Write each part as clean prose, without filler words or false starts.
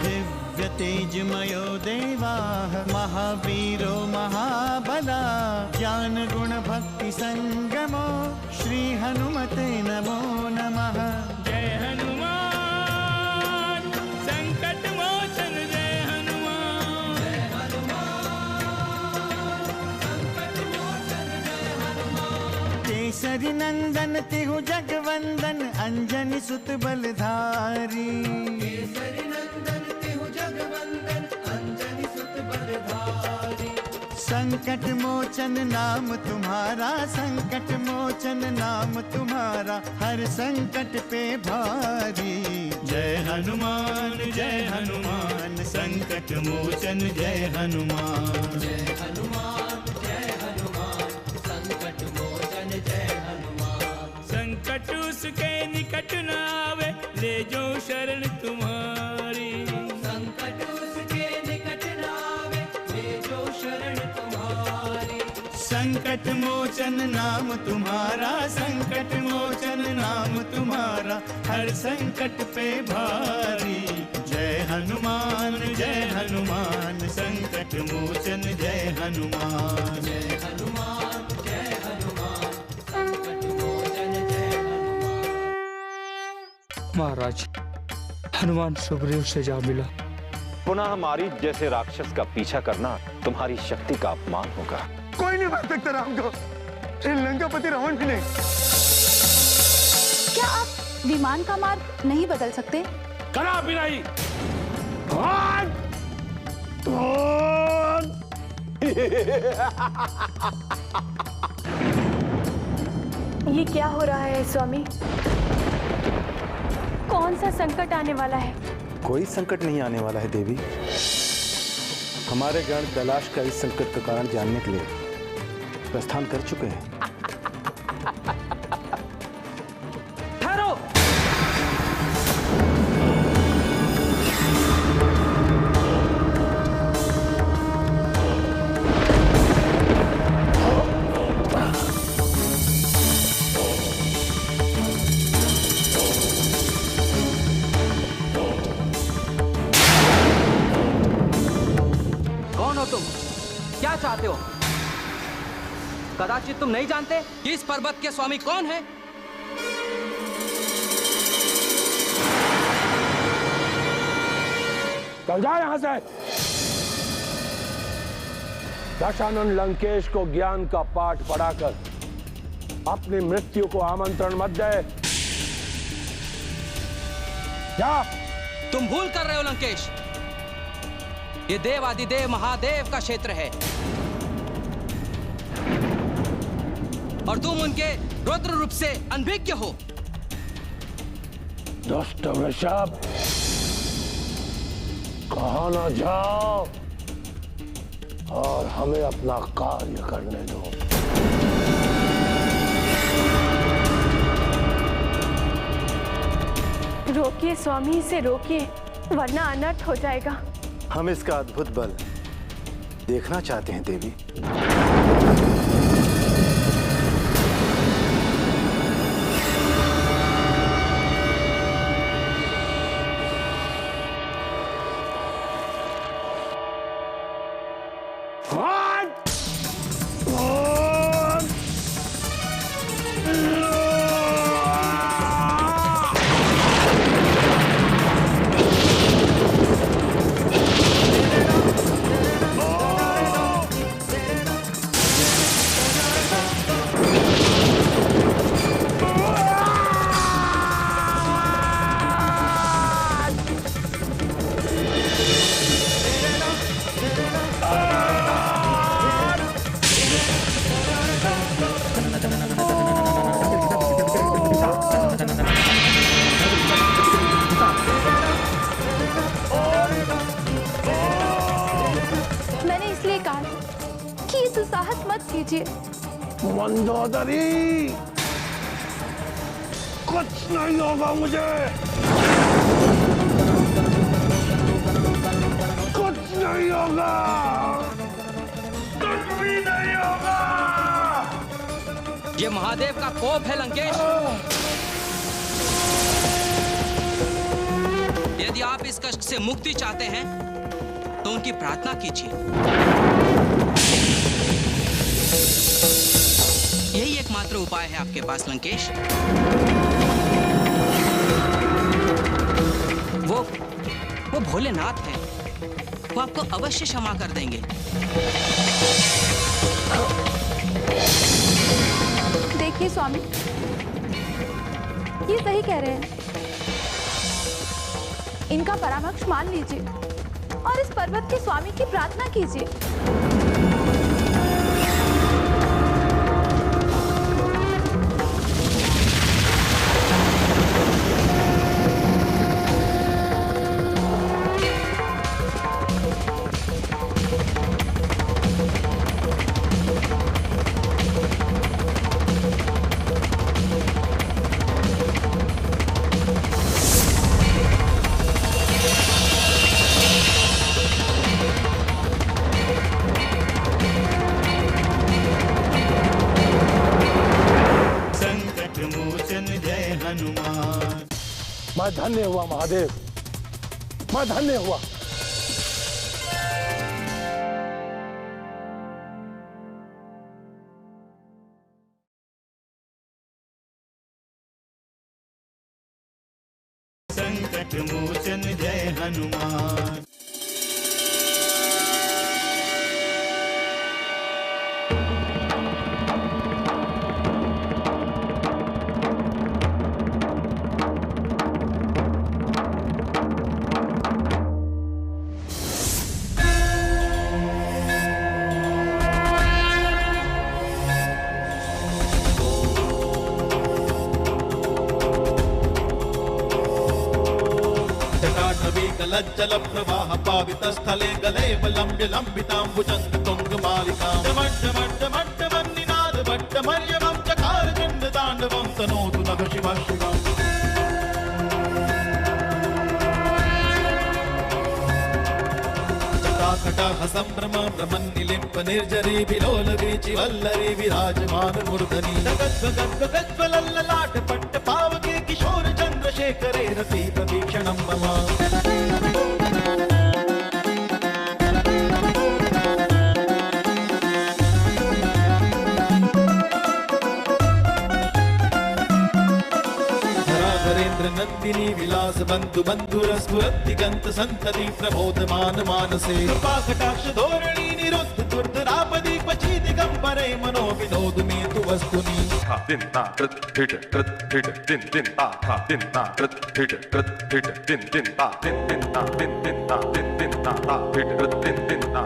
दिव्य तेजमयो देवाः महावीरो महाबला ज्ञान गुण भक्ति संगमो श्री हनुमते नमो नमः। जय हनुमान संकट मोचन जय हनुमान। जय हनुमान संकट मोचन जय हनुमान। केसरी नंदन तिहु जगवंदन अंजनी सुत बलधारी। केसरी नंदन तिहु जगवंदन अंजनी सुत बलधारी। संकट मोचन नाम तुम्हारा संकट मोचन नाम तुम्हारा हर संकट पे भारी। जय हनुमान संकट मोचन जय हनुमान। जय हनुमान संकट मोचन जय हनुमान। संकट उसके निकट न आवे ले जो शरण तुम्हारी। संकट उसके निकट न आवे ले जो शरण तुम्हारी। संकट मोचन नाम तुम्हारा संकट मोचन नाम तुम्हारा हर संकट पे भारी। जय हनुमान संकट मोचन जय हनुमान। जय हनुमान संकट मोचन जय हनुमान। महाराज, हनुमान सुग्रीव से जा मिला। पुनः मारीच जैसे राक्षस का पीछा करना तुम्हारी शक्ति का अपमान होगा। कोई नहीं मार सकता राम को, लंकापति रावण भी नहीं। क्या आप विमान का मार्ग नहीं बदल सकते? कदापि नहीं। ये क्या हो रहा है स्वामी? कौन सा संकट आने वाला है? कोई संकट नहीं आने वाला है देवी। हमारे गण कैलाश का इस संकट का कारण जानने के लिए प्रस्थान कर चुके हैं। ठहरो। कौन हो तुम? क्या चाहते हो? कदाचित तुम नहीं जानते कि इस पर्वत के स्वामी कौन है? चल जाओ यहां से। दशानन लंकेश को ज्ञान का पाठ पढ़ाकर अपनी मृत्यु को आमंत्रण मत दे। क्या तुम भूल कर रहे हो लंकेश। ये देव आदिदेव महादेव का क्षेत्र है और तुम उनके रुद्र रूप से अनभिज्ञ हो। दुष्ट वृषभ, कहा ना जाओ और हमें अपना कार्य करने दो। रोकिए स्वामी, इसे रोकिए वरना अनर्थ हो जाएगा। हम इसका अद्भुत बल देखना चाहते हैं देवी। मंदोदरी, कुछ नहीं होगा मुझे, कुछ नहीं होगा, कुछ भी नहीं होगा। ये महादेव का कोप है लंकेश। यदि आप आप इस कष्ट से मुक्ति चाहते हैं तो उनकी प्रार्थना कीजिए। यही एकमात्र उपाय है आपके पास लंकेश। वो भोलेनाथ हैं, वो आपको अवश्य क्षमा कर देंगे। देखिए स्वामी, ये सही कह रहे हैं। इनका परामर्श मान लीजिए और इस पर्वत के स्वामी की प्रार्थना कीजिए। मैं धन्य हुआ महादेव, मैं धन्य हुआ। संकट मोचन जय हनुमान। लज्जल प्रवाह पावित स्थले गले लंब्य लंबितांबुजंग तुंग मालिका निनाद भट्ट मर्यवं चकार चंड तांडवं तनोतु नभ शिव शिवम्। जटाकटाह संभ्रम ब्रह्मनिलिम्प निर्जरी विलोल वीचि वल्लरी विराजमान मूर्धनि गद्गद्गद्गज्ज्वलल्ललाट पट्ट पावके किशोर चंद्रशेखरे रति प्रतीक्षणं मम। नंदिनी विलास बंधु बंधुरस्फुरद्दिगंत संतति प्रबोधमान मानसे कृपा कटाक्ष धोरणी निरुद्ध दुर्धरापदि क्वचि दिगंबरे मनो विनोद में तु वस्तुनि। दिन ता कृत हिट दिन दिन ता था दिन ता कृत हिट दिन दिन ता दिन ता दिन ता हिट दिन ता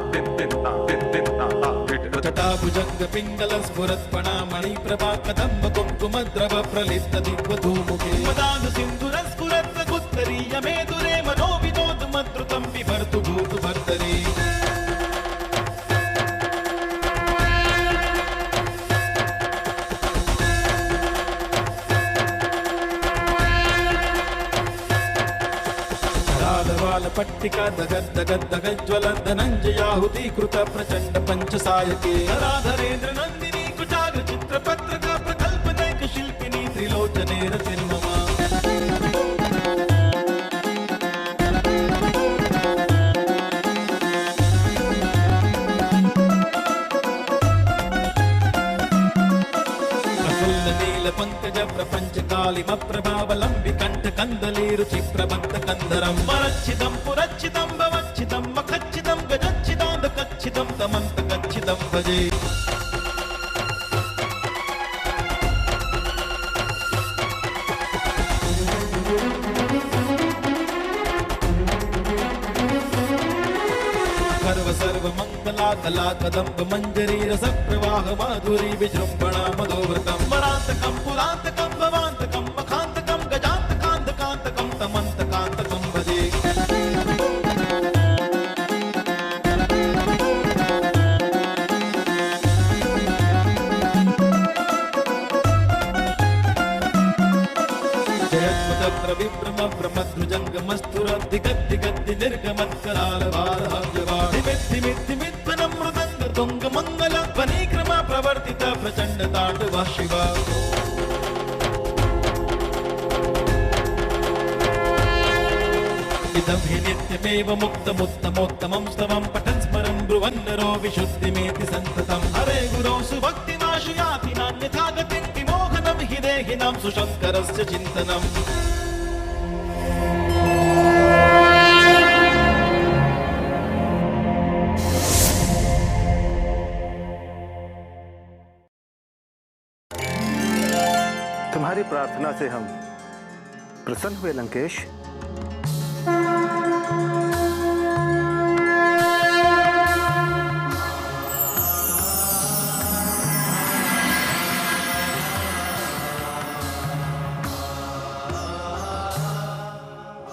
दिन ता हिट। जटाभुजंग पिंगल स्फुरत्पणा मणि प्रभा कदम्ब कुंकुम द्रव प्रलिप्त दिग्वधूमुखे मदांग सिंधुर स्फुरत् गुत्तरीय मेदुरे मनो विनोद मद्रुतं बिभर्तु भूत भर्तरी। पट्टिका दगद दगद दगद ज्वल धनंजयाहुति कृत प्रचंड पंच सायके राधरेंद्र नंदिनी कुटाग्र चित्र पत्रका प्रकल्प नैक शिल्पिनी त्रिलोचने रतिर्ममा। पंकज प्रपंच कालिम प्रभावलंबि कंठ कंदली रुचि प्रबंध कंदरम परच्छिदं पुरच्छिदं भवच्छिदं मखच्छिदं गजच्छिदांध कच्छिदं तमंत कच्छिदं भजे। सर्व मंगला कला कदंब मंजरी रस प्रवाह माधुरी विजृंभणा मधोव्रतम वरांतकम पुरांतकम भवांतकम मखांतकम गजांतकांतकांतकम तमंतकांतकम भजे। जयत्मदग्र विभ्रम ब्रह्मध्वजंग मस्तुर दिगद दिगद निर्गमत कराल तुंग मंगल वनीक्रमा प्रवर्तित प्रचंड तांडव शिवा। इदं हि नित्यमेव मुक्तमुत्तमोत्तमं स्तवं पठन् स्मरन् ब्रुवन् नरो विशुद्धिमेति सन्ततम् हरे गुरौ सुभक्तिमाशु याति नान्यथा गतिं विमोहनं हि देहिनां सुशङ्करस्य चिन्तनम्। तुम्हारी प्रार्थना से हम प्रसन्न हुए लंकेश।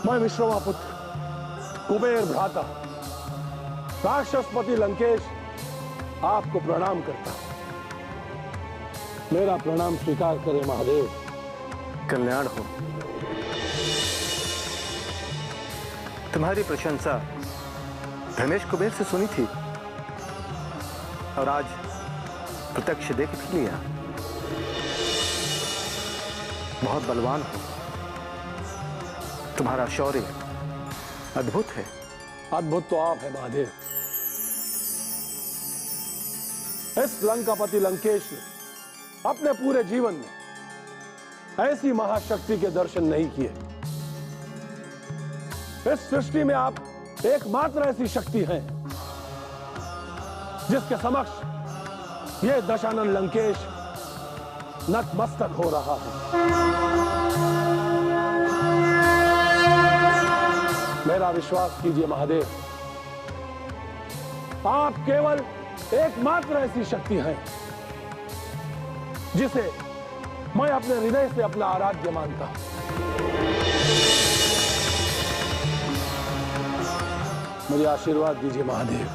मैं विश्रवापुत्र कुबेर भ्राता राक्षसपति लंकेश आपको प्रणाम करता हूं। मेरा प्रणाम स्वीकार करें महादेव। कल्याण हो। तुम्हारी प्रशंसा धनेश कुबेर से सुनी थी और आज प्रत्यक्ष देख भी लिया। बहुत बलवान हो। तुम्हारा शौर्य अद्भुत है। अद्भुत तो आप है महादेव। इस लंकापति लंकेश ने अपने पूरे जीवन में ऐसी महाशक्ति के दर्शन नहीं किए। इस सृष्टि में आप एकमात्र ऐसी शक्ति हैं जिसके समक्ष यह दशानन लंकेश नतमस्तक हो रहा है। मेरा विश्वास कीजिए महादेव, आप केवल एकमात्र ऐसी शक्ति हैं जिसे मैं अपने हृदय से अपना आराध्य मानता हूं। मुझे आशीर्वाद दीजिए महादेव।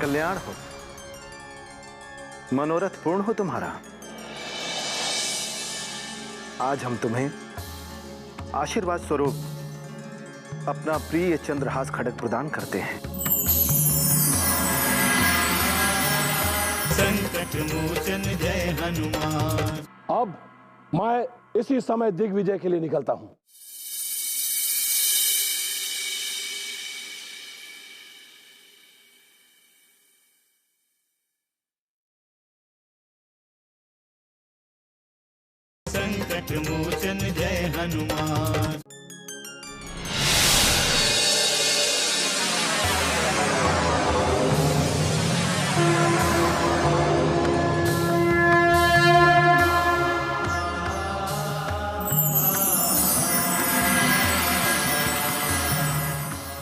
कल्याण हो। मनोरथ पूर्ण हो तुम्हारा। आज हम तुम्हें आशीर्वाद स्वरूप अपना प्रिय चंद्रहास खड्ग प्रदान करते हैं। संकट मोचन जय हनुमान। अब मैं इसी समय दिग्विजय के लिए निकलता हूं। संकट मोचन जय हनुमान।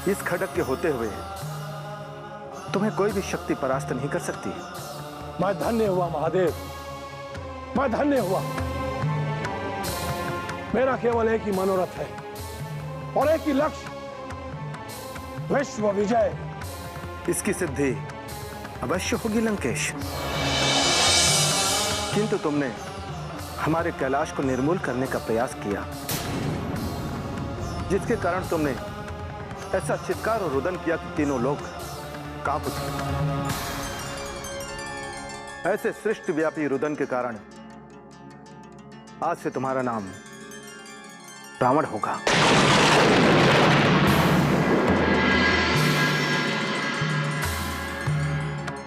इस खड्ग के होते हुए तुम्हें कोई भी शक्ति परास्त नहीं कर सकती। मैं धन्य हुआ महादेव, मैं धन्य हुआ। मेरा केवल एक ही मनोरथ है और एक ही लक्ष्य, विश्व विजय। इसकी सिद्धि अवश्य होगी लंकेश, किंतु तुमने हमारे कैलाश को निर्मूल करने का प्रयास किया, जिसके कारण तुमने ऐसा चित्कार और रुदन किया कि तीनों लोग कांप उठे। ऐसे सृष्टि व्यापी रुदन के कारण आज से तुम्हारा नाम रावण होगा।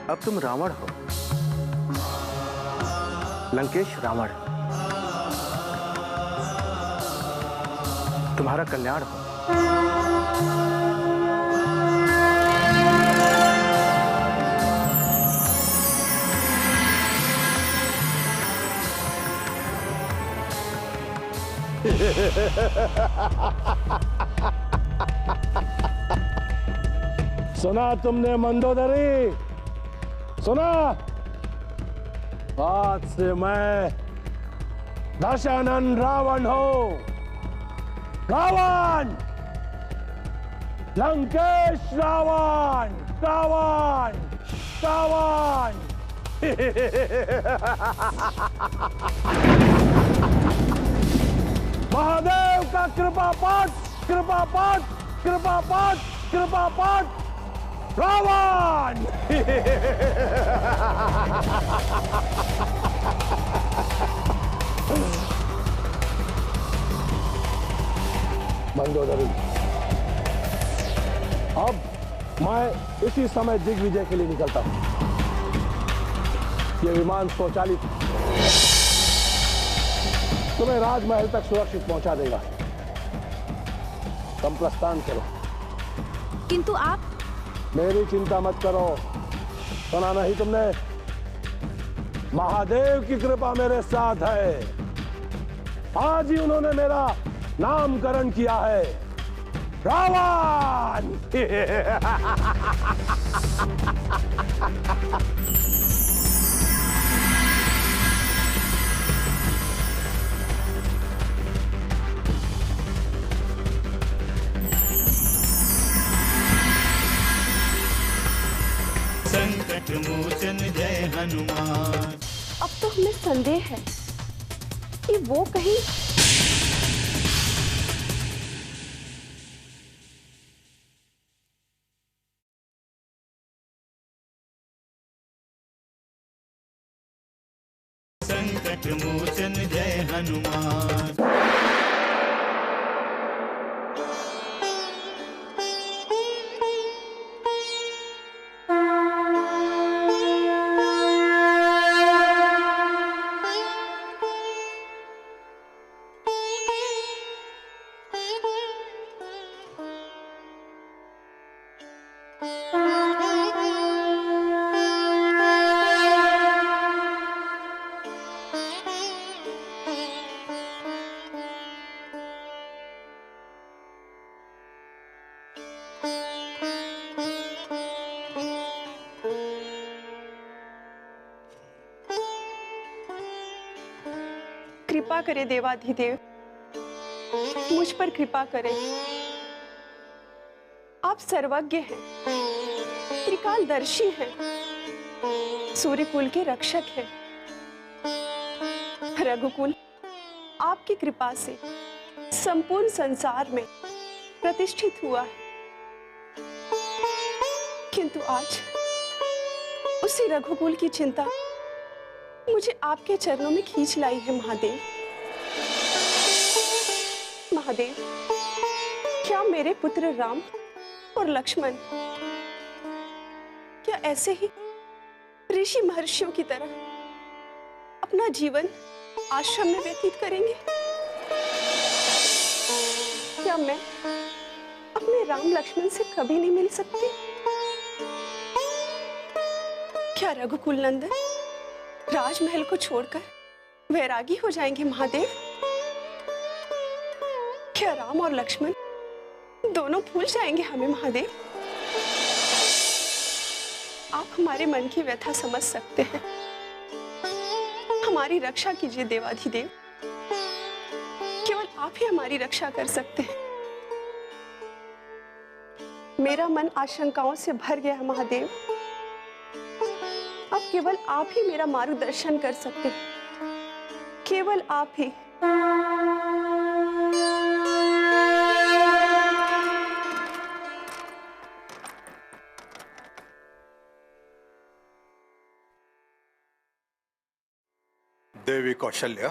अब तुम रावण हो, लंकेश रावण। तुम्हारा कल्याण हो। सुना तुमने मंदोदरी, सुना? आज से मैं दशानन रावण हूं। रावण, लंकेश रावण, रावण, रावण। महादेव का कृपा पाठ, कृपा पाठ, कृपा पाठ, कृपा पाठ। रावण। मंदोदरी। अब मैं इसी समय दिग्विजय के लिए निकलता हूं। यह विमान स्वचालित तुम्हें राजमहल तक सुरक्षित पहुंचा देगा। तुम प्रस्थान करो। किंतु आप? मेरी चिंता मत करो। सुना नहीं तुमने? महादेव की कृपा मेरे साथ है। आज ही उन्होंने मेरा नामकरण किया है, रावण। संकट मोचन जय हनुमान। अब तो हमें संदेह है कि वो कहीं संकट मोचन जय हनुमान। कृपा करे देवाधिदेव, मुझ पर कृपा करें। आप सर्वज्ञ हैं, त्रिकालदर्शी हैं, सूर्यकुल के रक्षक हैं। रघुकुल आपकी कृपा से संपूर्ण संसार में प्रतिष्ठित हुआ है। किंतु आज उसी रघुकुल की चिंता मुझे आपके चरणों में खींच लाई है महादेव। महादेव, क्या मेरे पुत्र राम और लक्ष्मण क्या ऐसे ही ऋषि महर्षियों की तरह अपना जीवन आश्रम में व्यतीत करेंगे? क्या मैं अपने राम लक्ष्मण से कभी नहीं मिल सकती? क्या रघुकुल नंदन राजमहल को छोड़कर वैरागी हो जाएंगे महादेव? क्या राम और लक्ष्मण दोनों भूल जाएंगे हमें महादेव? आप हमारे मन की व्यथा समझ सकते हैं। हमारी रक्षा कीजिए देवाधिदेव। केवल आप ही हमारी रक्षा कर सकते हैं। मेरा मन आशंकाओं से भर गया है महादेव। अब केवल आप ही मेरा मार्गदर्शन कर सकते हैं, केवल आप ही। देवी कौशल्या,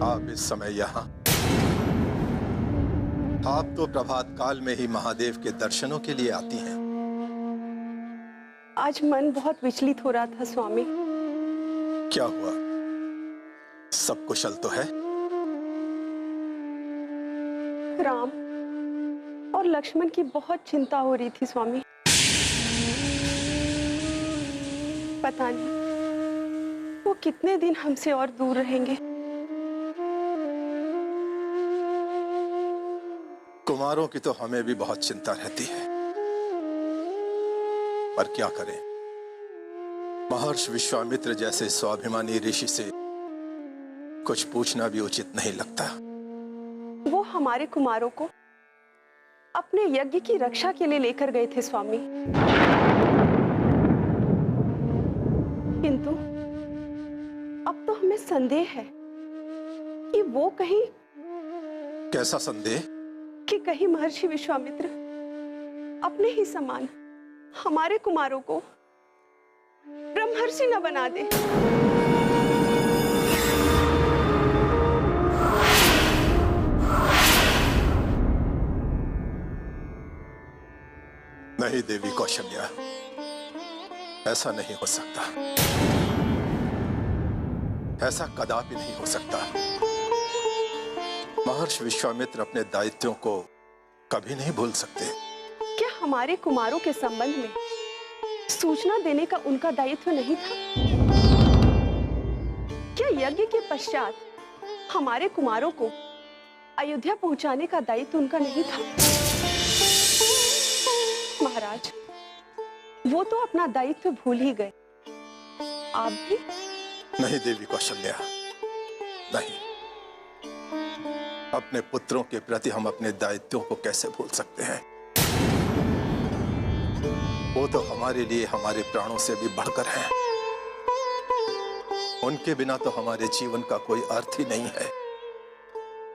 आप इस समय यहाँ? आप तो प्रभात काल में ही महादेव के दर्शनों के लिए आती हैं। आज मन बहुत विचलित हो रहा था स्वामी। क्या हुआ? सब कुशल तो है? राम और लक्ष्मण की बहुत चिंता हो रही थी स्वामी। पता नहीं वो कितने दिन हमसे और दूर रहेंगे। कुमारों की तो हमें भी बहुत चिंता रहती है, पर क्या करें, महर्षि विश्वामित्र जैसे स्वाभिमानी ऋषि से कुछ पूछना भी उचित नहीं लगता। वो हमारे कुमारों को अपने यज्ञ की रक्षा के लिए लेकर गए थे स्वामी। किंतु अब तो हमें संदेह है कि वो कहीं कैसा संदेह? कि कहीं महर्षि विश्वामित्र अपने ही समान हमारे कुमारों को ब्रह्मर्षि न बना दे। नहीं देवी कौशल्या, ऐसा नहीं हो सकता। ऐसा कदापि नहीं हो सकता। महर्षि विश्वामित्र अपने दायित्वों को कभी नहीं भूल सकते। क्या हमारे कुमारों के संबंध में सूचना देने का उनका दायित्व नहीं था? क्या यज्ञ के पश्चात हमारे कुमारों को अयोध्या पहुंचाने का दायित्व उनका नहीं था? महाराज, वो तो अपना दायित्व भूल ही गए। आप भी? नहीं देवी कौशल्या, नहीं। अपने पुत्रों के प्रति हम अपने दायित्वों को कैसे भूल सकते हैं? वो तो हमारे लिए हमारे प्राणों से भी बढ़कर हैं। उनके बिना तो हमारे जीवन का कोई अर्थ ही नहीं है।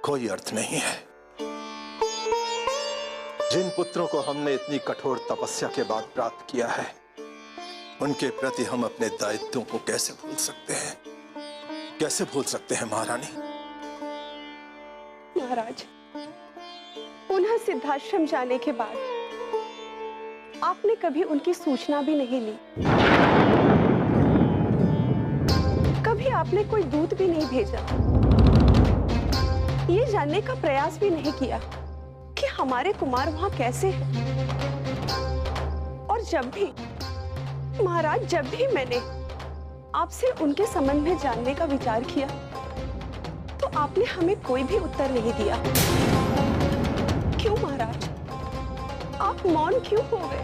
कोई अर्थ नहीं है। जिन पुत्रों को हमने इतनी कठोर तपस्या के बाद प्राप्त किया है, उनके प्रति हम अपने दायित्वों को कैसे भूल सकते हैं? कैसे भूल सकते हैं महारानी? महाराज, पुनः सिद्धाश्रम जाने के बाद आपने कभी उनकी सूचना भी नहीं ली। कभी आपने कोई दूत भी नहीं भेजा। ये जानने का प्रयास भी नहीं किया कि हमारे कुमार वहां कैसे हैं। और जब भी महाराज, जब भी मैंने आपसे उनके संबंध में जानने का विचार किया, तो आपने हमें कोई भी उत्तर नहीं दिया। क्यों महाराज? आप मौन क्यों हो गए?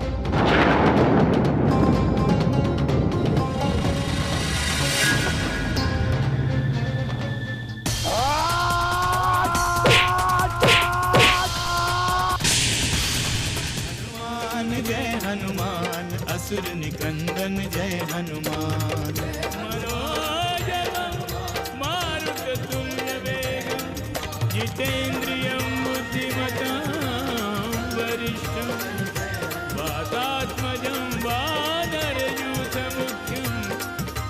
हनुमान जय हनुमान, असुर निकंदन जय हनुमान। मनोजवं मारुततुल्य वेगं, जितेन्द्रियं बुद्धिमतां वरिष्ठं, वातात्मजं वानरयूथमुख्यं,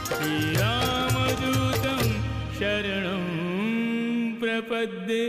श्रीरामदूतं शरणं प्रपद्ये।